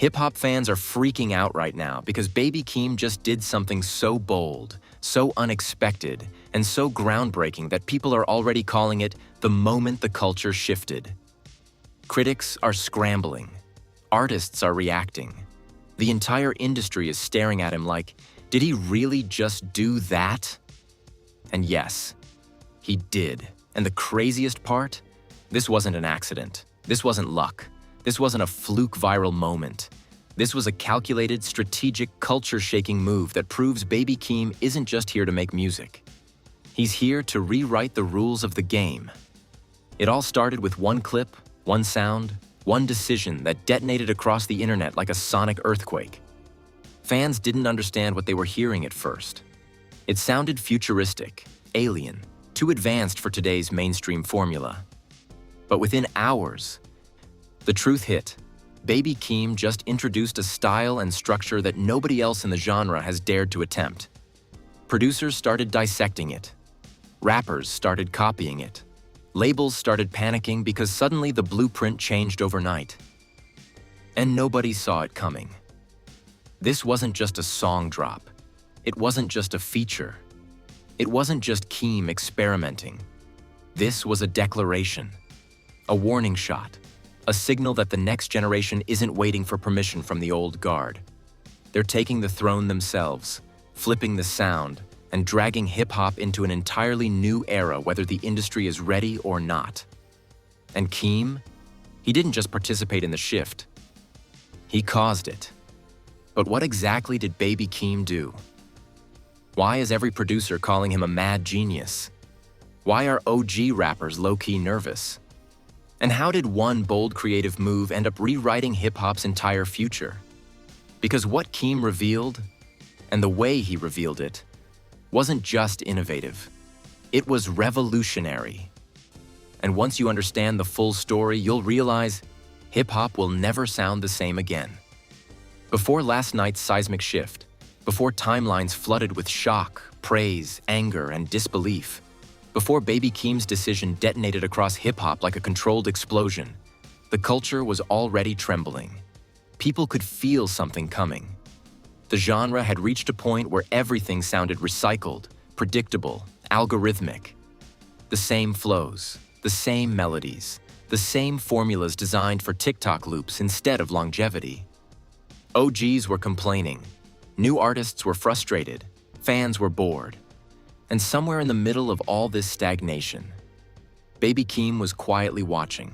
Hip-hop fans are freaking out right now because Baby Keem just did something so bold, so unexpected, and so groundbreaking that people are already calling it the moment the culture shifted. Critics are scrambling. Artists are reacting. The entire industry is staring at him like, did he really just do that? And yes, he did. And the craziest part? This wasn't an accident. This wasn't luck. This wasn't a fluke viral moment. This was a calculated, strategic, culture-shaking move that proves Baby Keem isn't just here to make music. He's here to rewrite the rules of the game. It all started with one clip, one sound, one decision that detonated across the internet like a sonic earthquake. Fans didn't understand what they were hearing at first. It sounded futuristic, alien, too advanced for today's mainstream formula. But within hours, the truth hit. Baby Keem just introduced a style and structure that nobody else in the genre has dared to attempt. Producers started dissecting it. Rappers started copying it. Labels started panicking because suddenly the blueprint changed overnight. And nobody saw it coming. This wasn't just a song drop. It wasn't just a feature. It wasn't just Keem experimenting. This was a declaration, a warning shot, a signal that the next generation isn't waiting for permission from the old guard. They're taking the throne themselves, flipping the sound, and dragging hip-hop into an entirely new era whether the industry is ready or not. And Keem? He didn't just participate in the shift. He caused it. But what exactly did Baby Keem do? Why is every producer calling him a mad genius? Why are OG rappers low-key nervous? And how did one bold creative move end up rewriting hip-hop's entire future? Because what Keem revealed, and the way he revealed it, wasn't just innovative. It was revolutionary. And once you understand the full story, you'll realize hip-hop will never sound the same again. Before last night's seismic shift, before timelines flooded with shock, praise, anger, and disbelief, before Baby Keem's decision detonated across hip-hop like a controlled explosion, the culture was already trembling. People could feel something coming. The genre had reached a point where everything sounded recycled, predictable, algorithmic. The same flows, the same melodies, the same formulas designed for TikTok loops instead of longevity. OGs were complaining. New artists were frustrated. Fans were bored. And somewhere in the middle of all this stagnation, Baby Keem was quietly watching.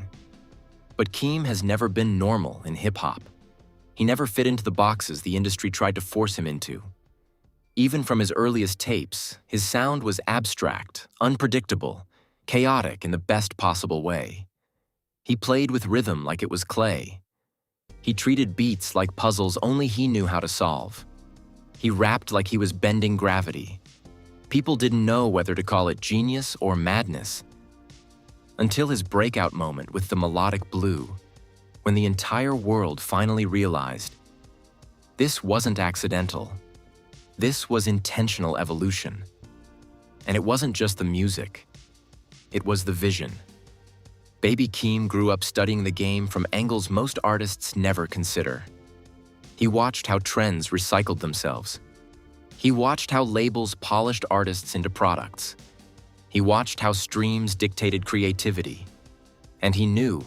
But Keem has never been normal in hip-hop. He never fit into the boxes the industry tried to force him into. Even from his earliest tapes, his sound was abstract, unpredictable, chaotic in the best possible way. He played with rhythm like it was clay. He treated beats like puzzles only he knew how to solve. He rapped like he was bending gravity. People didn't know whether to call it genius or madness. Until his breakout moment with the melodic blue, when the entire world finally realized this wasn't accidental. This was intentional evolution. And it wasn't just the music. It was the vision. Baby Keem grew up studying the game from angles most artists never consider. He watched how trends recycled themselves. He watched how labels polished artists into products. He watched how streams dictated creativity. And he knew,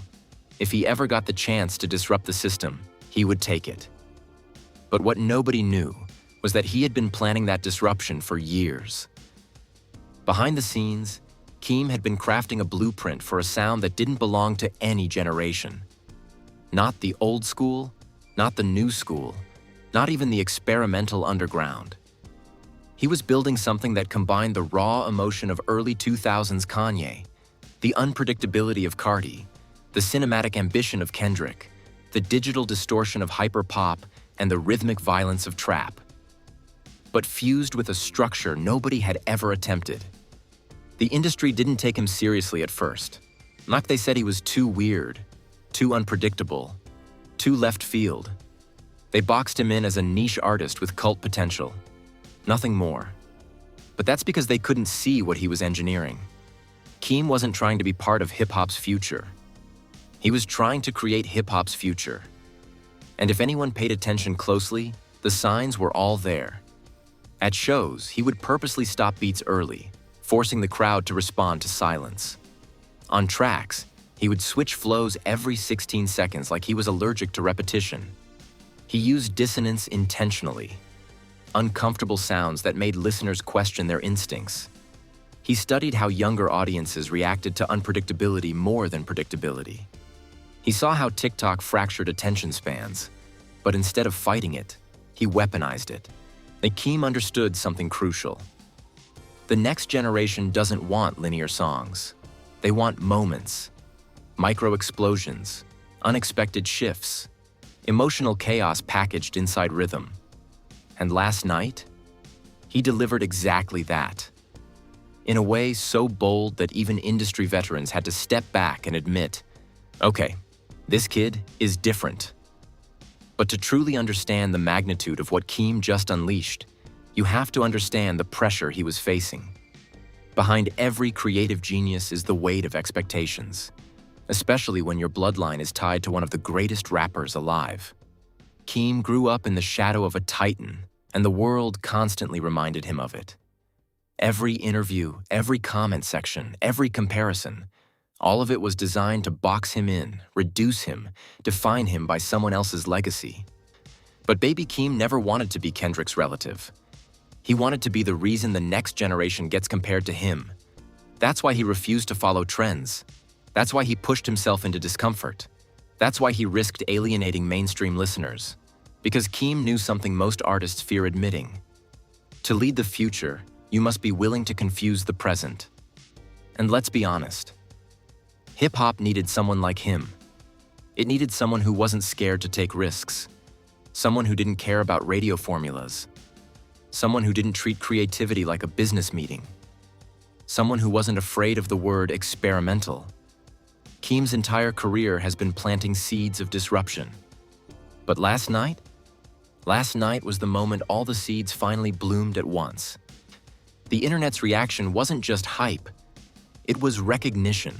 if he ever got the chance to disrupt the system, he would take it. But what nobody knew was that he had been planning that disruption for years. Behind the scenes, Keem had been crafting a blueprint for a sound that didn't belong to any generation. Not the old school, not the new school, not even the experimental underground. He was building something that combined the raw emotion of early 2000s Kanye, the unpredictability of Cardi, the cinematic ambition of Kendrick, the digital distortion of hyper-pop, and the rhythmic violence of trap. But fused with a structure nobody had ever attempted. The industry didn't take him seriously at first. Like they said he was too weird, too unpredictable, too left field. They boxed him in as a niche artist with cult potential. Nothing more. But that's because they couldn't see what he was engineering. Keem wasn't trying to be part of hip-hop's future. He was trying to create hip-hop's future. And if anyone paid attention closely, the signs were all there. At shows, he would purposely stop beats early, forcing the crowd to respond to silence. On tracks, he would switch flows every 16 seconds like he was allergic to repetition. He used dissonance intentionally, uncomfortable sounds that made listeners question their instincts. He studied how younger audiences reacted to unpredictability more than predictability. He saw how TikTok fractured attention spans, but instead of fighting it, he weaponized it. Keem understood something crucial. The next generation doesn't want linear songs. They want moments, micro-explosions, unexpected shifts, emotional chaos packaged inside rhythm. And last night, he delivered exactly that. In a way so bold that even industry veterans had to step back and admit, okay, this kid is different. But to truly understand the magnitude of what Keem just unleashed, you have to understand the pressure he was facing. Behind every creative genius is the weight of expectations, especially when your bloodline is tied to one of the greatest rappers alive. Keem grew up in the shadow of a titan, and the world constantly reminded him of it. Every interview, every comment section, every comparison, all of it was designed to box him in, reduce him, define him by someone else's legacy. But Baby Keem never wanted to be Kendrick's relative. He wanted to be the reason the next generation gets compared to him. That's why he refused to follow trends. That's why he pushed himself into discomfort. That's why he risked alienating mainstream listeners. Because Keem knew something most artists fear admitting. To lead the future, you must be willing to confuse the present. And let's be honest. Hip-hop needed someone like him. It needed someone who wasn't scared to take risks. Someone who didn't care about radio formulas. Someone who didn't treat creativity like a business meeting. Someone who wasn't afraid of the word experimental. Keem's entire career has been planting seeds of disruption. But last night was the moment all the seeds finally bloomed at once. The internet's reaction wasn't just hype, it was recognition.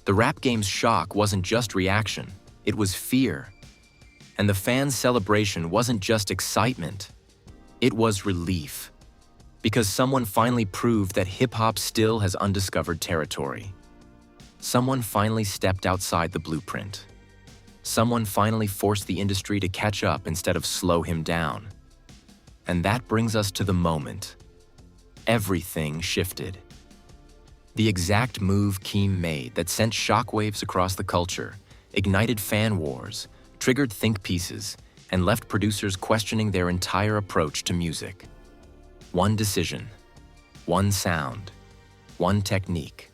The rap game's shock wasn't just reaction, it was fear. And the fans' celebration wasn't just excitement, it was relief. Because someone finally proved that hip-hop still has undiscovered territory. Someone finally stepped outside the blueprint. Someone finally forced the industry to catch up instead of slow him down. And that brings us to the moment. Everything shifted. The exact move Keem made that sent shockwaves across the culture, ignited fan wars, triggered think pieces, and left producers questioning their entire approach to music. One decision, one sound, one technique,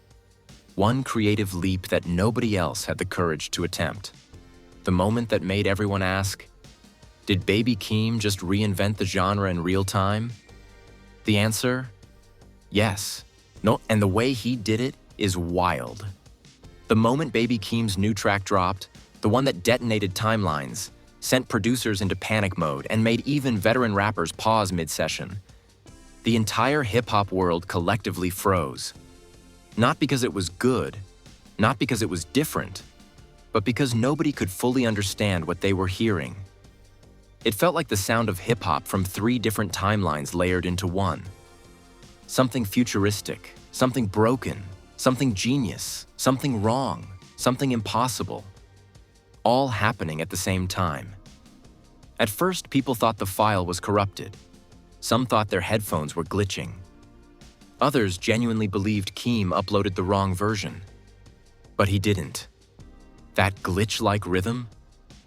one creative leap that nobody else had the courage to attempt. The moment that made everyone ask, did Baby Keem just reinvent the genre in real time? The answer? Yes. No, and the way he did it is wild. The moment Baby Keem's new track dropped, the one that detonated timelines, sent producers into panic mode and made even veteran rappers pause mid-session, the entire hip-hop world collectively froze. Not because it was good, not because it was different, but because nobody could fully understand what they were hearing. It felt like the sound of hip-hop from 3 different timelines layered into one. Something futuristic, something broken, something genius, something wrong, something impossible. All happening at the same time. At first, people thought the file was corrupted. Some thought their headphones were glitching. Others genuinely believed Keem uploaded the wrong version. But he didn't. That glitch-like rhythm?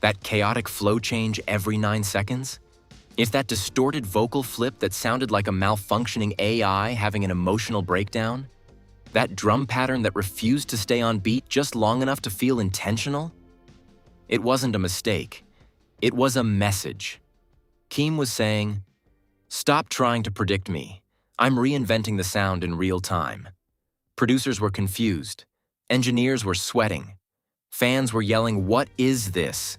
That chaotic flow change every 9 seconds? If that distorted vocal flip that sounded like a malfunctioning AI having an emotional breakdown? That drum pattern that refused to stay on beat just long enough to feel intentional? It wasn't a mistake. It was a message. Keem was saying, "Stop trying to predict me. I'm reinventing the sound in real time." Producers were confused. Engineers were sweating. Fans were yelling, "What is this?"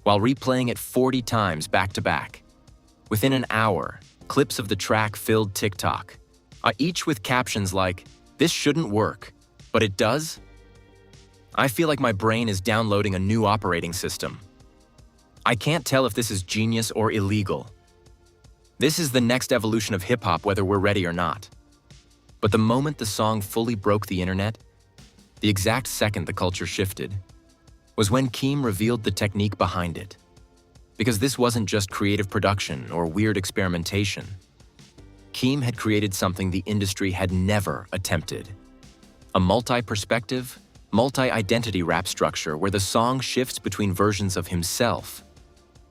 while replaying it 40 times back to back. Within an hour, clips of the track filled TikTok, each with captions like, "This shouldn't work, but it does." "I feel like my brain is downloading a new operating system." I can't tell if this is genius or illegal. This is the next evolution of hip-hop, whether we're ready or not. But the moment the song fully broke the internet, the exact second the culture shifted, was when Keem revealed the technique behind it. Because this wasn't just creative production or weird experimentation. Keem had created something the industry had never attempted. A multi-perspective, multi-identity rap structure where the song shifts between versions of himself,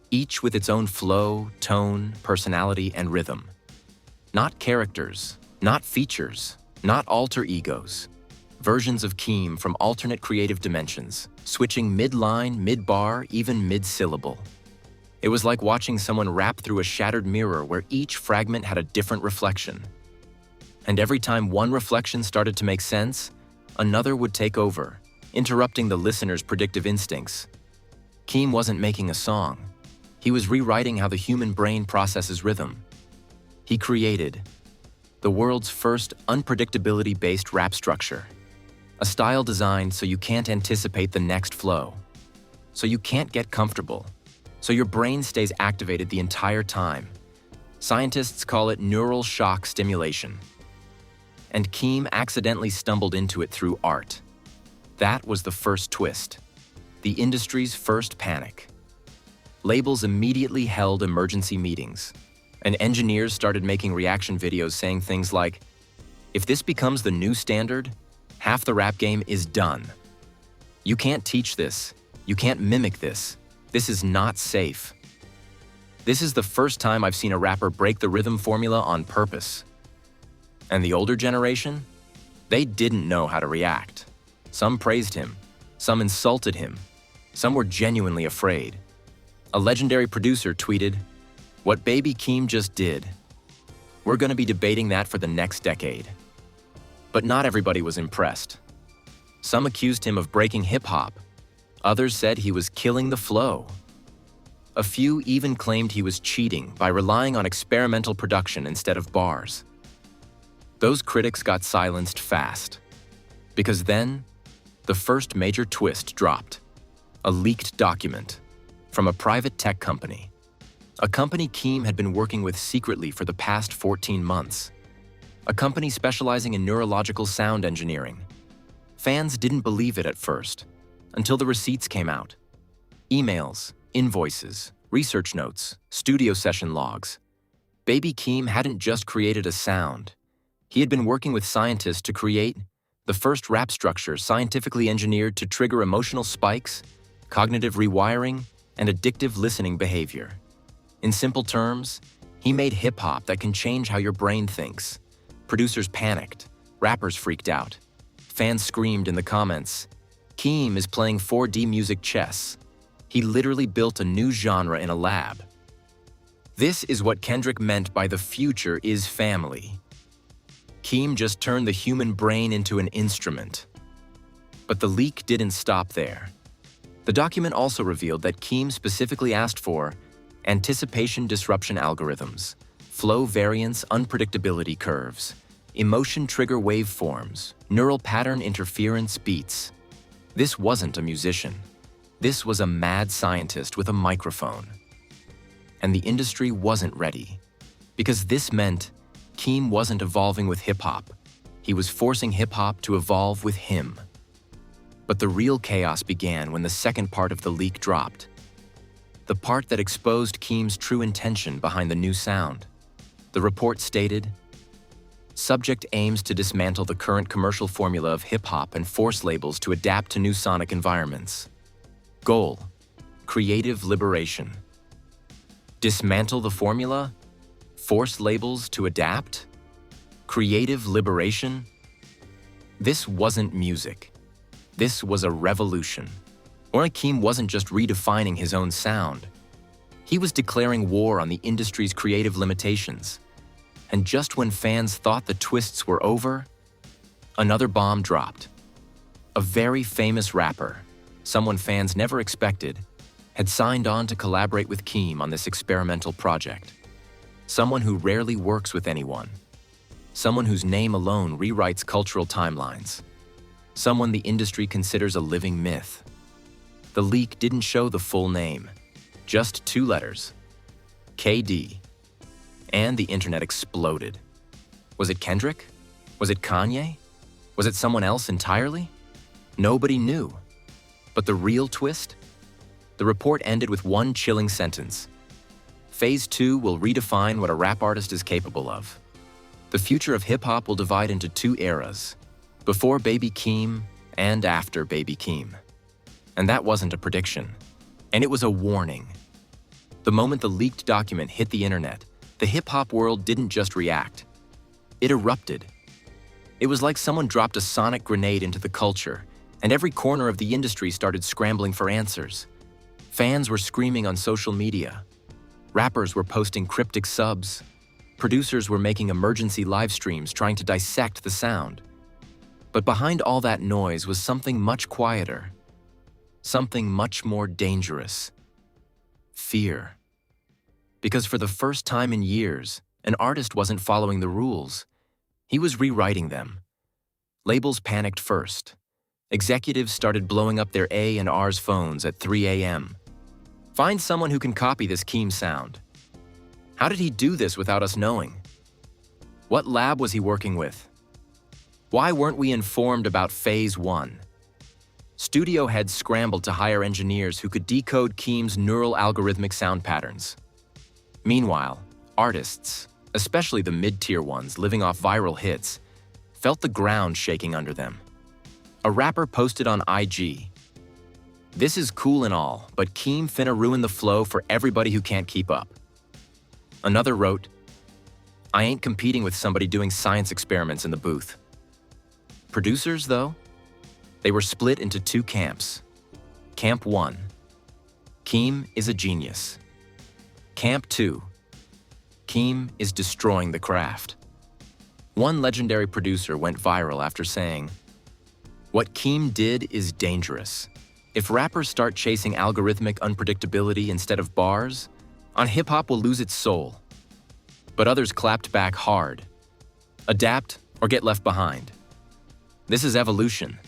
each with its own flow, tone, personality, and rhythm. Not characters, not features, not alter egos. Versions of Keem from alternate creative dimensions, switching mid-line, mid-bar, even mid-syllable. It was like watching someone rap through a shattered mirror where each fragment had a different reflection. And every time one reflection started to make sense, another would take over, interrupting the listener's predictive instincts. Keem wasn't making a song. He was rewriting how the human brain processes rhythm. He created the world's first unpredictability-based rap structure. A style designed so you can't anticipate the next flow, so you can't get comfortable, so your brain stays activated the entire time. Scientists call it neural shock stimulation. And Keem accidentally stumbled into it through art. That was the first twist, the industry's first panic. Labels immediately held emergency meetings, and engineers started making reaction videos saying things like, "If this becomes the new standard, half the rap game is done. You can't teach this. You can't mimic this. This is not safe." This is the first time I've seen a rapper break the rhythm formula on purpose. And the older generation? They didn't know how to react. Some praised him, some insulted him, some were genuinely afraid. A legendary producer tweeted, "What Baby Keem just did. We're going to be debating that for the next decade." But not everybody was impressed. Some accused him of breaking hip-hop. Others said he was killing the flow. A few even claimed he was cheating by relying on experimental production instead of bars. Those critics got silenced fast. Because then, the first major twist dropped. A leaked document from a private tech company. A company Keem had been working with secretly for the past 14 months. A company specializing in neurological sound engineering. Fans didn't believe it at first, until the receipts came out. Emails, invoices, research notes, studio session logs. Baby Keem hadn't just created a sound. He had been working with scientists to create the first rap structure scientifically engineered to trigger emotional spikes, cognitive rewiring, and addictive listening behavior. In simple terms, he made hip-hop that can change how your brain thinks. Producers panicked, rappers freaked out. Fans screamed in the comments, "Keem is playing 4D music chess." He literally built a new genre in a lab. This is what Kendrick meant by "the future is family." Keem just turned the human brain into an instrument. But the leak didn't stop there. The document also revealed that Keem specifically asked for anticipation disruption algorithms, flow variance unpredictability curves, emotion trigger waveforms, neural pattern interference beats. This wasn't a musician. This was a mad scientist with a microphone. And the industry wasn't ready. Because this meant Keem wasn't evolving with hip-hop. He was forcing hip-hop to evolve with him. But the real chaos began when the second part of the leak dropped. The part that exposed Keem's true intention behind the new sound. The report stated, "Subject aims to dismantle the current commercial formula of hip-hop and force labels to adapt to new sonic environments. Goal: creative liberation." Dismantle the formula? Force labels to adapt? Creative liberation? This wasn't music. This was a revolution. Keem wasn't just redefining his own sound. He was declaring war on the industry's creative limitations. And just when fans thought the twists were over, another bomb dropped. A very famous rapper, someone fans never expected, had signed on to collaborate with Keem on this experimental project. Someone who rarely works with anyone. Someone whose name alone rewrites cultural timelines. Someone the industry considers a living myth. The leak didn't show the full name. Just 2 letters. KD. And the internet exploded. Was it Kendrick? Was it Kanye? Was it someone else entirely? Nobody knew. But the real twist? The report ended with one chilling sentence. Phase 2 will redefine what a rap artist is capable of. The future of hip-hop will divide into 2 eras, before Baby Keem and after Baby Keem. And that wasn't a prediction, and it was a warning. The moment the leaked document hit the internet, the hip-hop world didn't just react. It erupted. It was like someone dropped a sonic grenade into the culture, and every corner of the industry started scrambling for answers. Fans were screaming on social media. Rappers were posting cryptic subs. Producers were making emergency live streams trying to dissect the sound. But behind all that noise was something much quieter. Something much more dangerous. Fear. Because for the first time in years, an artist wasn't following the rules. He was rewriting them. Labels panicked first. Executives started blowing up their A&R's phones at 3 a.m. Find someone who can copy this Keem sound. How did he do this without us knowing? What lab was he working with? Why weren't we informed about Phase 1? Studio heads scrambled to hire engineers who could decode Keem's neural algorithmic sound patterns. Meanwhile, artists, especially the mid-tier ones living off viral hits, felt the ground shaking under them. A rapper posted on IG, "This is cool and all, but Keem finna ruin the flow for everybody who can't keep up." Another wrote, "I ain't competing with somebody doing science experiments in the booth." Producers, though, they were split into 2 camps. Camp 1, Keem is a genius. Camp 2, Keem is destroying the craft. One legendary producer went viral after saying, "What Keem did is dangerous. If rappers start chasing algorithmic unpredictability instead of bars, on hip-hop will lose its soul." But others clapped back hard. Adapt or get left behind. This is evolution.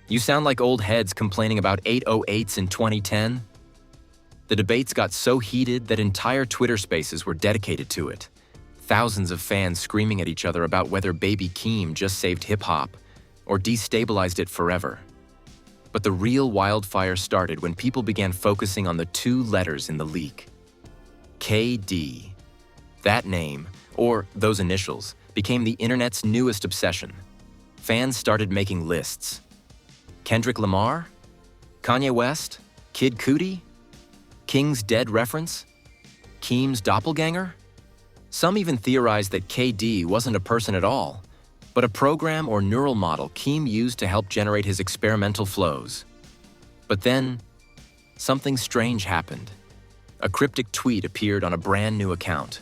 You sound like old heads complaining about 808s in 2010. The debates got so heated that entire Twitter spaces were dedicated to it. Thousands of fans screaming at each other about whether Baby Keem just saved hip-hop or destabilized it forever. But the real wildfire started when people began focusing on the 2 letters in the leak. KD. That name, or those initials, became the internet's newest obsession. Fans started making lists. Kendrick Lamar? Kanye West? Kid Cudi? King's dead reference? Keem's doppelganger? Some even theorized that KD wasn't a person at all, but a program or neural model Keem used to help generate his experimental flows. But then, something strange happened. A cryptic tweet appeared on a brand new account.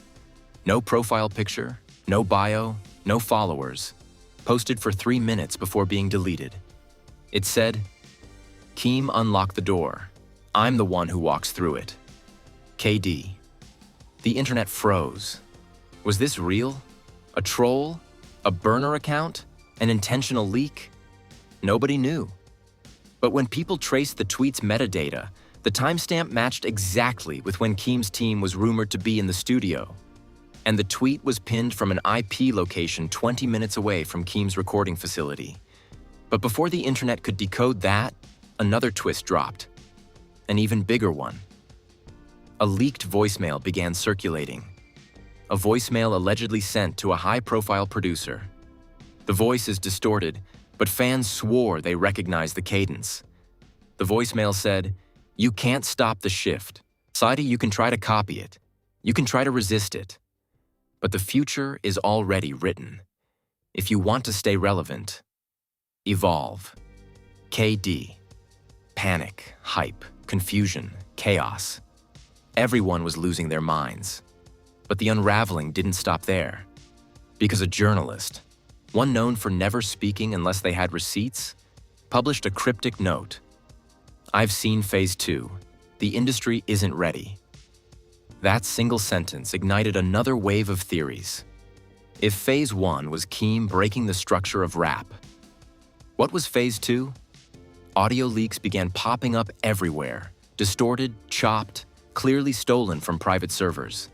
No profile picture, no bio, no followers. Posted for 3 minutes before being deleted. It said, "Keem unlocked the door. I'm the one who walks through it. KD." The internet froze. Was this real? A troll? A burner account? An intentional leak? Nobody knew. But when people traced the tweet's metadata, the timestamp matched exactly with when Keem's team was rumored to be in the studio. And the tweet was pinned from an IP location 20 minutes away from Keem's recording facility. But before the internet could decode that, another twist dropped. An even bigger one. A leaked voicemail began circulating. A voicemail allegedly sent to a high-profile producer. The voice is distorted, but fans swore they recognized the cadence. The voicemail said, "You can't stop the shift. Saidi, you can try to copy it. You can try to resist it. But the future is already written. If you want to stay relevant, evolve." KD. Panic, hype, confusion, chaos. Everyone was losing their minds. But the unraveling didn't stop there. Because a journalist, one known for never speaking unless they had receipts, published a cryptic note. "I've seen Phase 2. The industry isn't ready." That single sentence ignited another wave of theories. If Phase 1 was Keem breaking the structure of rap, what was Phase 2? Audio leaks began popping up everywhere, distorted, chopped, clearly stolen from private servers.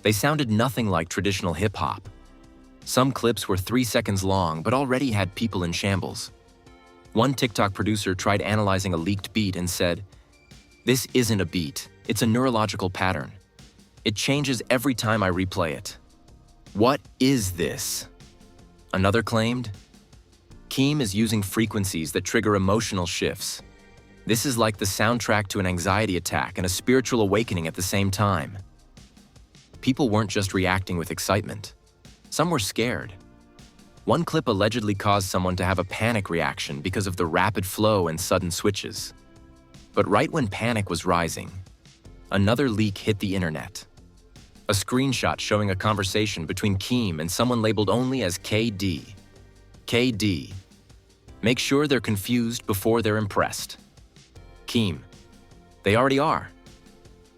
They sounded nothing like traditional hip-hop. Some clips were 3 seconds long, but already had people in shambles. One TikTok producer tried analyzing a leaked beat and said, "This isn't a beat, it's a neurological pattern. It changes every time I replay it. What is this?" Another claimed, "Keem is using frequencies that trigger emotional shifts. This is like the soundtrack to an anxiety attack and a spiritual awakening at the same time." People weren't just reacting with excitement. Some were scared. One clip allegedly caused someone to have a panic reaction because of the rapid flow and sudden switches. But right when panic was rising, another leak hit the internet. A screenshot showing a conversation between Keem and someone labeled only as KD. KD. Make sure they're confused before they're impressed. Keem. They already are.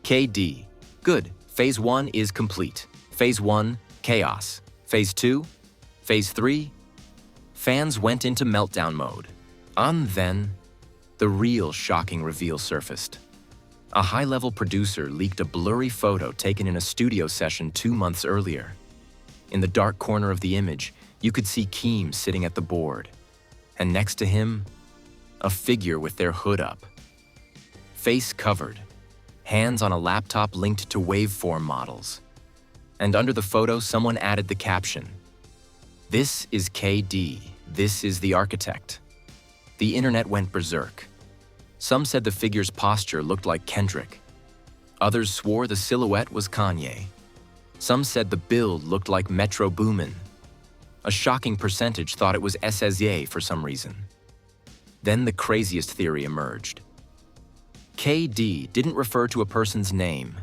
KD. Good. Phase 1 is complete. Phase 1, chaos. Phase 2, Phase 3. Fans went into meltdown mode. And then, the real shocking reveal surfaced. A high-level producer leaked a blurry photo taken in a studio session 2 months earlier. In the dark corner of the image, you could see Keem sitting at the board. And next to him, a figure with their hood up. Face covered, hands on a laptop linked to waveform models. And under the photo, someone added the caption, "This is KD, this is the architect." The internet went berserk. Some said the figure's posture looked like Kendrick. Others swore the silhouette was Kanye. Some said the build looked like Metro Boomin. A shocking percentage thought it was SZA for some reason. Then the craziest theory emerged. KD didn't refer to a person's name.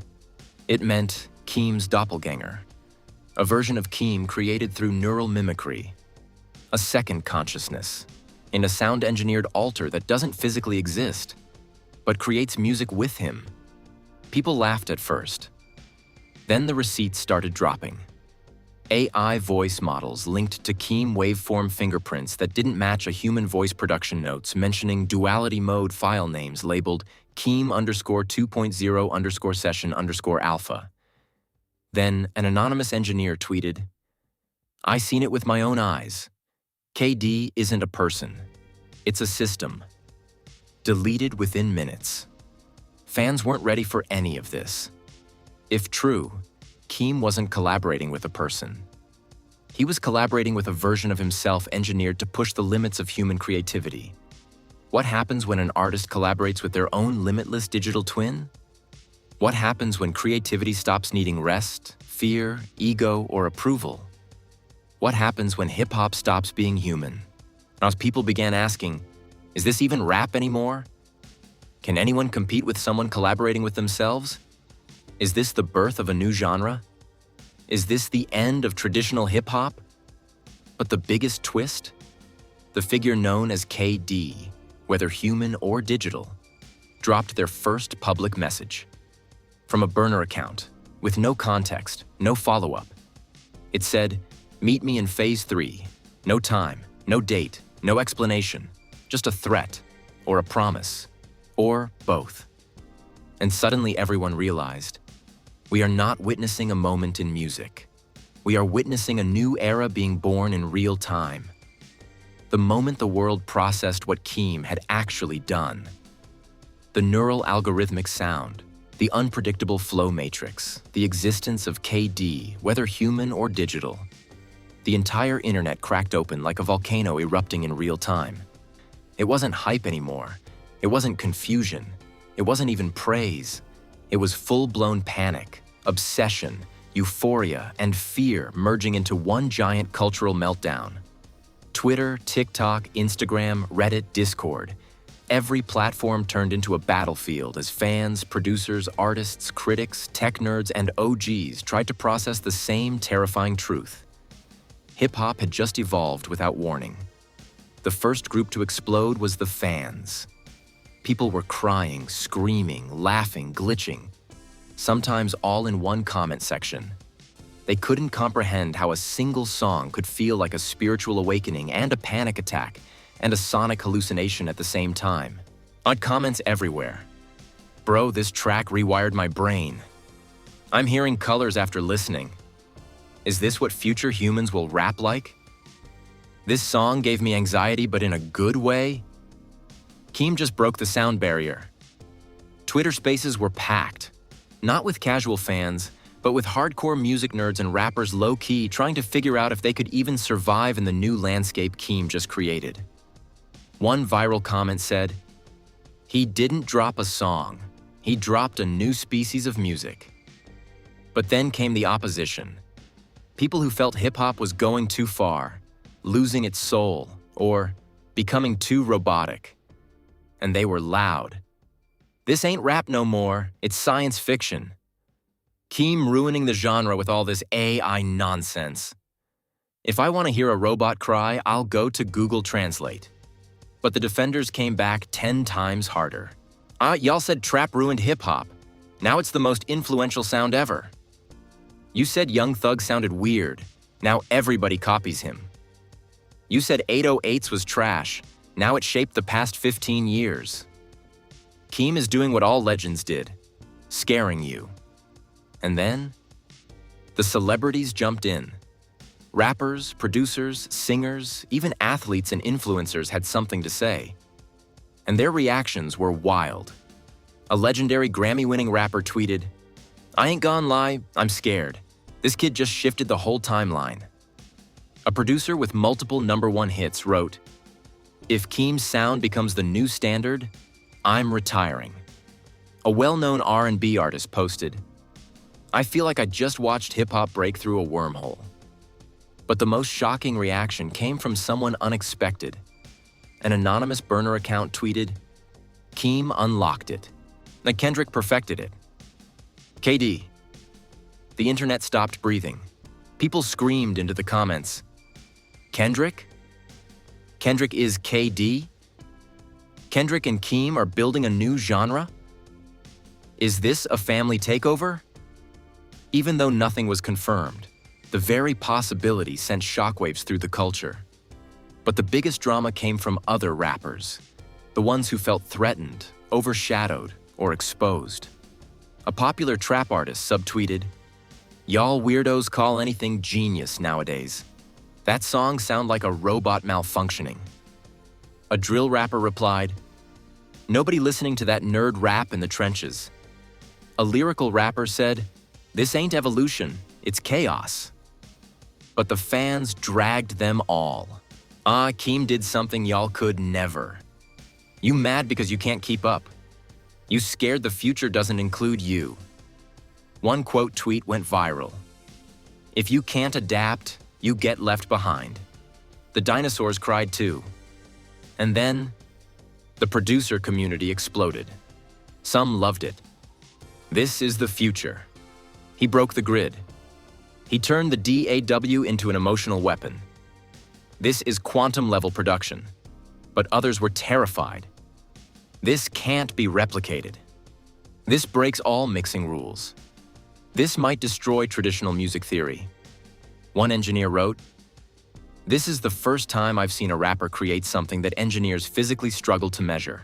It meant Keem's doppelganger, a version of Keem created through neural mimicry, a second consciousness, in a sound-engineered alter that doesn't physically exist, but creates music with him. People laughed at first. Then the receipts started dropping. AI voice models linked to Keem waveform fingerprints that didn't match a human voice production notes mentioning duality mode file names labeled Keem_2.0_session_alpha. Then an anonymous engineer tweeted, "I seen it with my own eyes. KD isn't a person. It's a system." Deleted within minutes. Fans weren't ready for any of this. If true, Keem wasn't collaborating with a person. He was collaborating with a version of himself engineered to push the limits of human creativity. What happens when an artist collaborates with their own limitless digital twin? What happens when creativity stops needing rest, fear, ego, or approval? What happens when hip-hop stops being human? As people began asking, is this even rap anymore? Can anyone compete with someone collaborating with themselves? Is this the birth of a new genre? Is this the end of traditional hip-hop? But the biggest twist? The figure known as KD, whether human or digital, dropped their first public message. From a burner account, with no context, no follow-up. It said, "Meet me in Phase 3. No time, no date, no explanation. Just a threat, or a promise, or both." And suddenly everyone realized, we are not witnessing a moment in music. We are witnessing a new era being born in real time. The moment the world processed what Keem had actually done. The neural algorithmic sound, the unpredictable flow matrix, the existence of KD, whether human or digital. The entire internet cracked open like a volcano erupting in real time. It wasn't hype anymore. It wasn't confusion. It wasn't even praise. It was full-blown panic, obsession, euphoria, and fear merging into one giant cultural meltdown. Twitter, TikTok, Instagram, Reddit, Discord. Every platform turned into a battlefield as fans, producers, artists, critics, tech nerds, and OGs tried to process the same terrifying truth. Hip-hop had just evolved without warning. The first group to explode was the fans. People were crying, screaming, laughing, glitching, sometimes all in one comment section. They couldn't comprehend how a single song could feel like a spiritual awakening and a panic attack and a sonic hallucination at the same time. Odd comments everywhere. Bro, this track rewired my brain. I'm hearing colors after listening. Is this what future humans will rap like? This song gave me anxiety, but in a good way. Keem just broke the sound barrier. Twitter spaces were packed, not with casual fans, but with hardcore music nerds and rappers low-key trying to figure out if they could even survive in the new landscape Keem just created. One viral comment said, "He didn't drop a song, he dropped a new species of music." But then came the opposition. People who felt hip-hop was going too far, losing its soul, or becoming too robotic. And they were loud. This ain't rap no more, it's science fiction. Keem ruining the genre with all this AI nonsense. If I want to hear a robot cry, I'll go to Google Translate. But the defenders came back 10 times harder. Y'all said trap ruined hip-hop. Now it's the most influential sound ever. You said Young Thug sounded weird. Now everybody copies him. You said 808s was trash. Now it shaped the past 15 years. Keem is doing what all legends did, scaring you. And then, the celebrities jumped in. Rappers, producers, singers, even athletes and influencers had something to say. And their reactions were wild. A legendary Grammy-winning rapper tweeted, "I ain't gonna lie, I'm scared. This kid just shifted the whole timeline." A producer with multiple #1 hits wrote, "If Keem's sound becomes the new standard, I'm retiring." A well-known R&B artist posted, "I feel like I just watched hip-hop break through a wormhole." But the most shocking reaction came from someone unexpected. An anonymous burner account tweeted, "Keem unlocked it. Now Kendrick perfected it." KD. The internet stopped breathing. People screamed into the comments, "Kendrick? Kendrick is KD? Kendrick and Keem are building a new genre? Is this a family takeover?" Even though nothing was confirmed, the very possibility sent shockwaves through the culture. But the biggest drama came from other rappers, the ones who felt threatened, overshadowed, or exposed. A popular trap artist subtweeted, "Y'all weirdos call anything genius nowadays. That song sound like a robot malfunctioning." A drill rapper replied, "Nobody listening to that nerd rap in the trenches." A lyrical rapper said, "This ain't evolution, it's chaos." But the fans dragged them all. Keem did something y'all could never. You mad because you can't keep up. You scared the future doesn't include you. One quote tweet went viral. "If you can't adapt, you get left behind." The dinosaurs cried too. And then, the producer community exploded. Some loved it. This is the future. He broke the grid. He turned the DAW into an emotional weapon. This is quantum-level production. But others were terrified. This can't be replicated. This breaks all mixing rules. This might destroy traditional music theory. One engineer wrote, "This is the first time I've seen a rapper create something that engineers physically struggle to measure."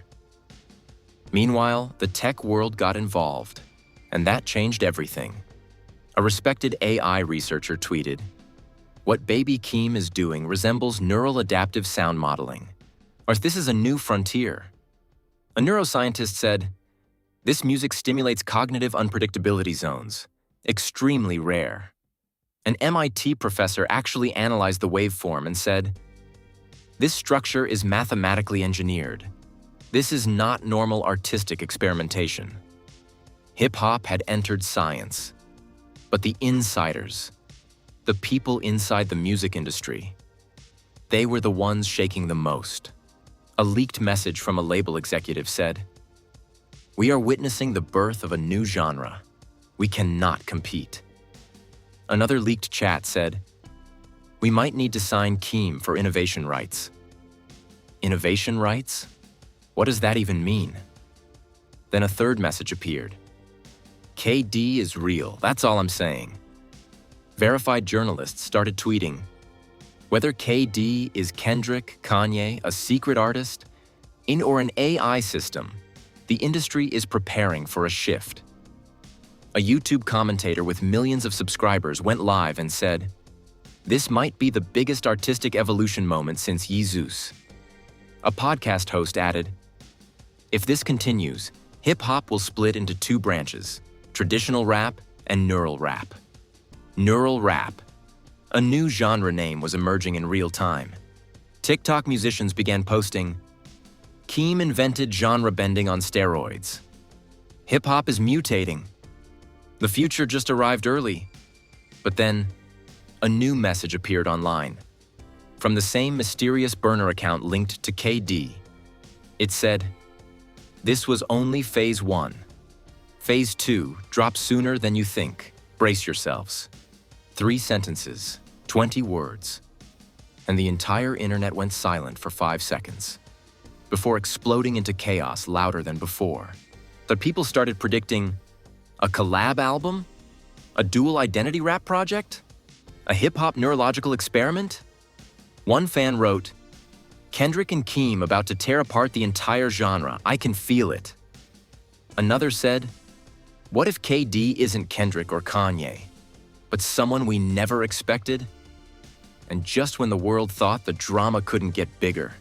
Meanwhile, the tech world got involved, and that changed everything. A respected AI researcher tweeted, "What Baby Keem is doing resembles neural adaptive sound modeling, or this is a new frontier." A neuroscientist said, "This music stimulates cognitive unpredictability zones, extremely rare." An MIT professor actually analyzed the waveform and said, "This structure is mathematically engineered. This is not normal artistic experimentation." Hip-hop had entered science. But the insiders, the people inside the music industry, they were the ones shaking the most. A leaked message from a label executive said, "We are witnessing the birth of a new genre. We cannot compete." Another leaked chat said, "We might need to sign Keem for innovation rights." Innovation rights? What does that even mean? Then a third message appeared. "KD is real, that's all I'm saying." Verified journalists started tweeting, "Whether KD is Kendrick, Kanye, a secret artist, or an AI system, the industry is preparing for a shift. A YouTube commentator with millions of subscribers went live and said, "This might be the biggest artistic evolution moment since Yeezus." A podcast host added, "If this continues, hip-hop will split into two branches, traditional rap and neural rap." Neural rap. A new genre name was emerging in real time. TikTok musicians began posting, "Keem invented genre bending on steroids. Hip-hop is mutating. The future just arrived early." But then, a new message appeared online. From the same mysterious burner account linked to KD. It said, "This was only phase 1. Phase 2 drops sooner than you think. Brace yourselves." 3 sentences, 20 words. And the entire internet went silent for 5 seconds, before exploding into chaos louder than before. But people started predicting a collab album? A dual identity rap project? A hip-hop neurological experiment? One fan wrote, "Kendrick and Keem about to tear apart the entire genre. I can feel it." Another said, "What if KD isn't Kendrick or Kanye, but someone we never expected?" And just when the world thought the drama couldn't get bigger,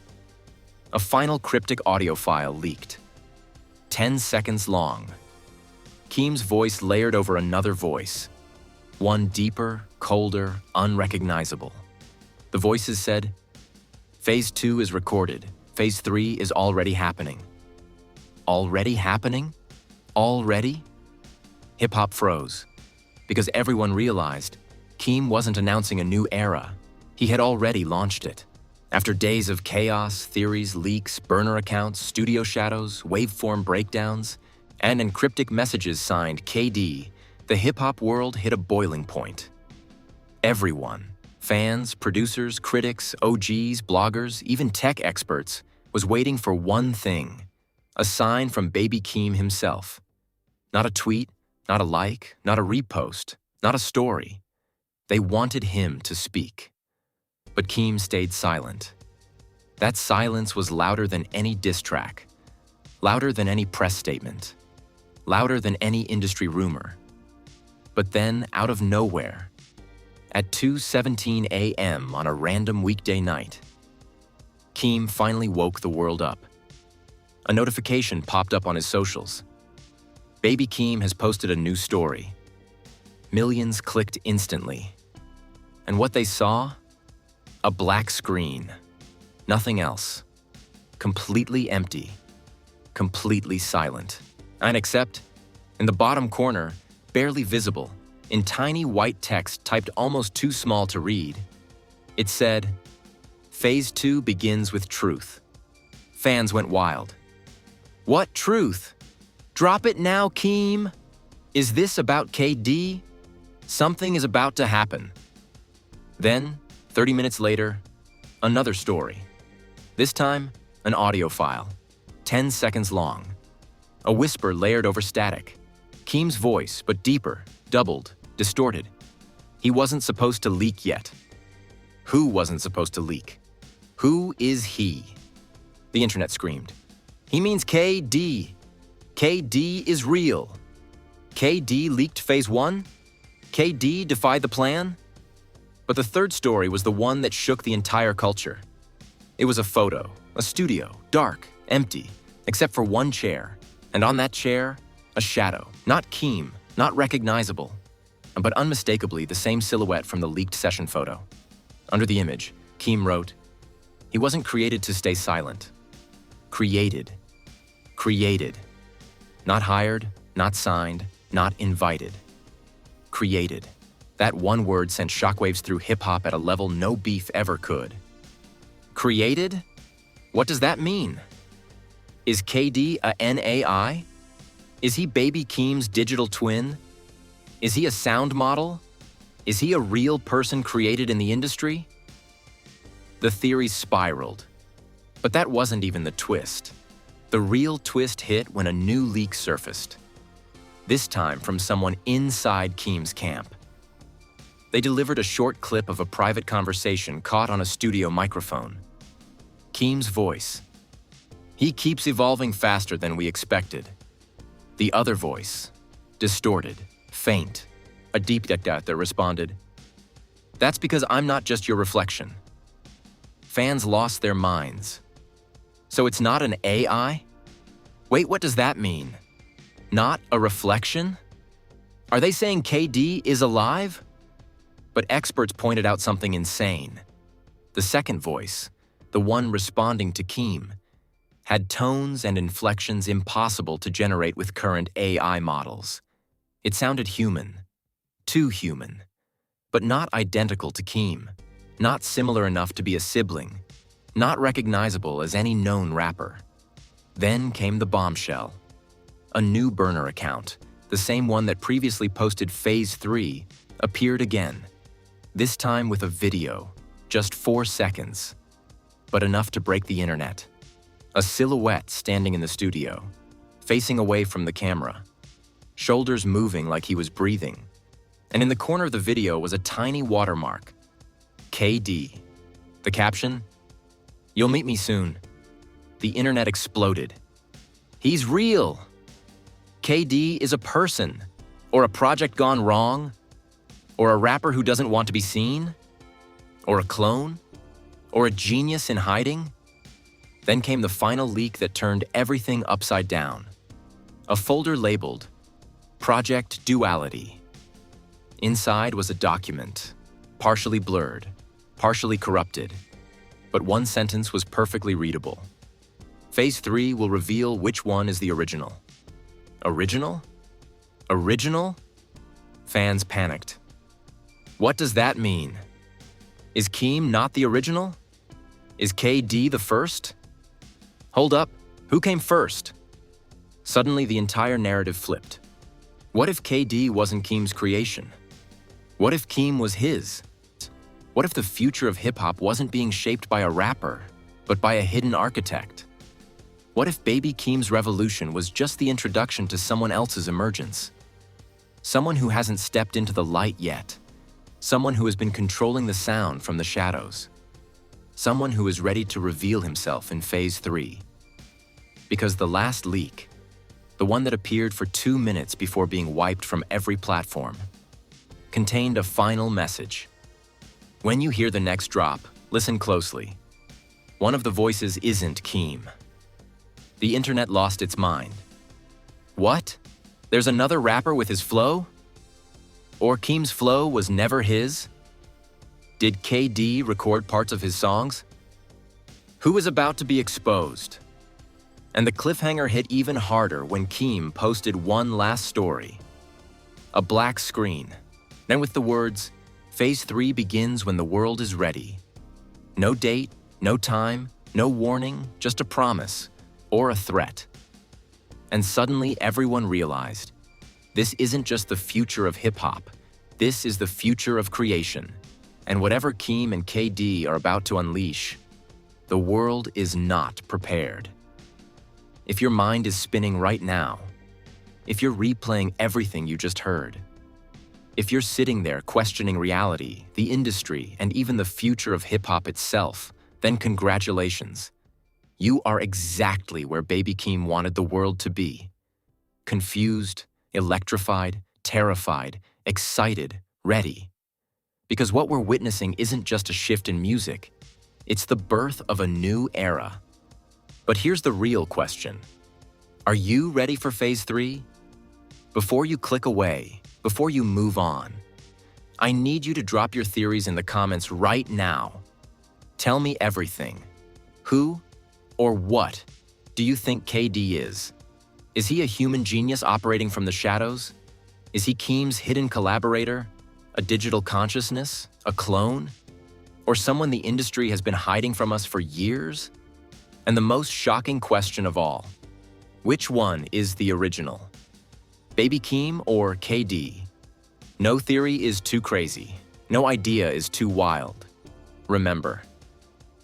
a final cryptic audio file leaked. 10 seconds long. Keem's voice layered over another voice, one deeper, colder, unrecognizable. The voices said, "Phase 2 is recorded. Phase 3 is already happening." Already happening? Already? Hip-hop froze, because everyone realized Keem wasn't announcing a new era. He had already launched it. After days of chaos, theories, leaks, burner accounts, studio shadows, waveform breakdowns, and encryptic messages signed KD, the hip-hop world hit a boiling point. Everyone, fans, producers, critics, OGs, bloggers, even tech experts, was waiting for one thing, a sign from Baby Keem himself. Not a tweet, not a like, not a repost, not a story. They wanted him to speak. But Keem stayed silent. That silence was louder than any diss track, louder than any press statement, louder than any industry rumor. But then, out of nowhere, at 2:17 a.m. on a random weekday night, Keem finally woke the world up. A notification popped up on his socials. Baby Keem has posted a new story. Millions clicked instantly. And what they saw? A black screen. Nothing else. Completely empty. Completely silent. And except, in the bottom corner, barely visible, in tiny white text typed almost too small to read, it said, "Phase 2 begins with truth." Fans went wild. What truth? Drop it now, Keem! Is this about KD? Something is about to happen. Then, 30 minutes later, another story. This time, an audio file, 10 seconds long. A whisper layered over static. Keem's voice, but deeper, doubled, distorted. He wasn't supposed to leak yet. Who wasn't supposed to leak? Who is he? The internet screamed. He means KD. KD is real. KD leaked phase 1? KD defied the plan? But the third story was the one that shook the entire culture. It was a photo, a studio, dark, empty, except for one chair. And on that chair, a shadow. Not Keem, not recognizable, but unmistakably the same silhouette from the leaked session photo. Under the image, Keem wrote, "He wasn't created to stay silent. Created. Created. Not hired, not signed, not invited. Created." That one word sent shockwaves through hip-hop at a level no beef ever could. Created? What does that mean? Is KD a NAI? Is he Baby Keem's digital twin? Is he a sound model? Is he a real person created in the industry? The theories spiraled. But that wasn't even the twist. The real twist hit when a new leak surfaced. This time from someone inside Keem's camp. They delivered a short clip of a private conversation caught on a studio microphone. Keem's voice. He keeps evolving faster than we expected. The other voice, distorted, faint, a deep that responded, "That's because I'm not just your reflection." Fans lost their minds. So it's not an AI? Wait, what does that mean? Not a reflection? Are they saying KD is alive? But experts pointed out something insane. The second voice, the one responding to Keem, had tones and inflections impossible to generate with current AI models. It sounded human, too human, but not identical to Keem, not similar enough to be a sibling, not recognizable as any known rapper. Then came the bombshell. A new burner account, the same one that previously posted Phase 3, appeared again, this time with a video, just 4 seconds, but enough to break the internet. A silhouette standing in the studio, facing away from the camera, shoulders moving like he was breathing, and in the corner of the video was a tiny watermark, KD. The caption, "You'll meet me soon." The internet exploded. He's real! KD is a person, or a project gone wrong, or a rapper who doesn't want to be seen, or a clone, or a genius in hiding. Then came the final leak that turned everything upside down. A folder labeled Project Duality. Inside was a document, partially blurred, partially corrupted, but one sentence was perfectly readable. Phase 3 will reveal which one is the original. Original? Original? Fans panicked. What does that mean? Is Keem not the original? Is KD the first? Hold up, who came first? Suddenly the entire narrative flipped. What if KD wasn't Keem's creation? What if Keem was his? What if the future of hip-hop wasn't being shaped by a rapper, but by a hidden architect? What if Baby Keem's revolution was just the introduction to someone else's emergence? Someone who hasn't stepped into the light yet. Someone who has been controlling the sound from the shadows. Someone who is ready to reveal himself in Phase 3. Because the last leak, the one that appeared for 2 minutes before being wiped from every platform, contained a final message. When you hear the next drop, listen closely. One of the voices isn't Keem. The internet lost its mind. What? There's another rapper with his flow? Or Keem's flow was never his? Did KD record parts of his songs? Who is about to be exposed? And the cliffhanger hit even harder when Keem posted one last story. A black screen, and with the words, "Phase 3 begins when the world is ready." No date, no time, no warning, just a promise, or a threat. And suddenly everyone realized, this isn't just the future of hip-hop, this is the future of creation. And whatever Keem and KD are about to unleash, the world is not prepared. If your mind is spinning right now, if you're replaying everything you just heard, if you're sitting there questioning reality, the industry, and even the future of hip-hop itself, then congratulations. You are exactly where Baby Keem wanted the world to be. Confused, electrified, terrified, excited, ready. Because what we're witnessing isn't just a shift in music, it's the birth of a new era. But here's the real question. Are you ready for Phase 3? Before you click away, before you move on, I need you to drop your theories in the comments right now. Tell me everything. Who or what do you think KD is? Is he a human genius operating from the shadows? Is he Keem's hidden collaborator? A digital consciousness? A clone? Or someone the industry has been hiding from us for years? And the most shocking question of all, which one is the original? Baby Keem or KD? No theory is too crazy. No idea is too wild. Remember,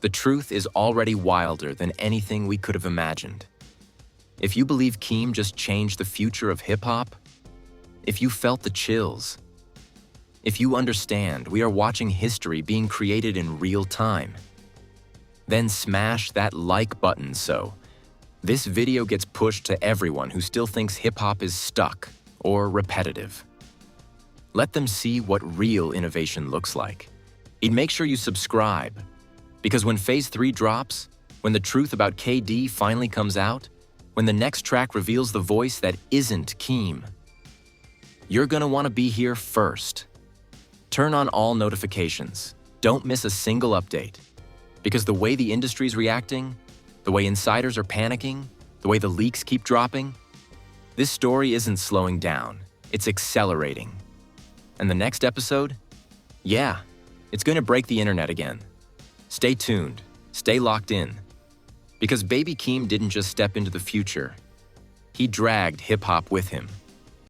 the truth is already wilder than anything we could have imagined. If you believe Keem just changed the future of hip-hop, if you felt the chills, if you understand we are watching history being created in real time, then smash that like button so This video gets pushed to everyone who still thinks hip-hop is stuck or repetitive. Let them see what real innovation looks like. And make sure you subscribe, because when Phase 3 drops, when the truth about KD finally comes out, when the next track reveals the voice that isn't Keem, you're gonna wanna be here first. Turn on all notifications. Don't miss a single update. Because the way the industry's reacting, the way insiders are panicking, the way the leaks keep dropping, this story isn't slowing down, it's accelerating. And the next episode? Yeah, it's gonna break the internet again. Stay tuned, stay locked in. Because Baby Keem didn't just step into the future, he dragged hip-hop with him.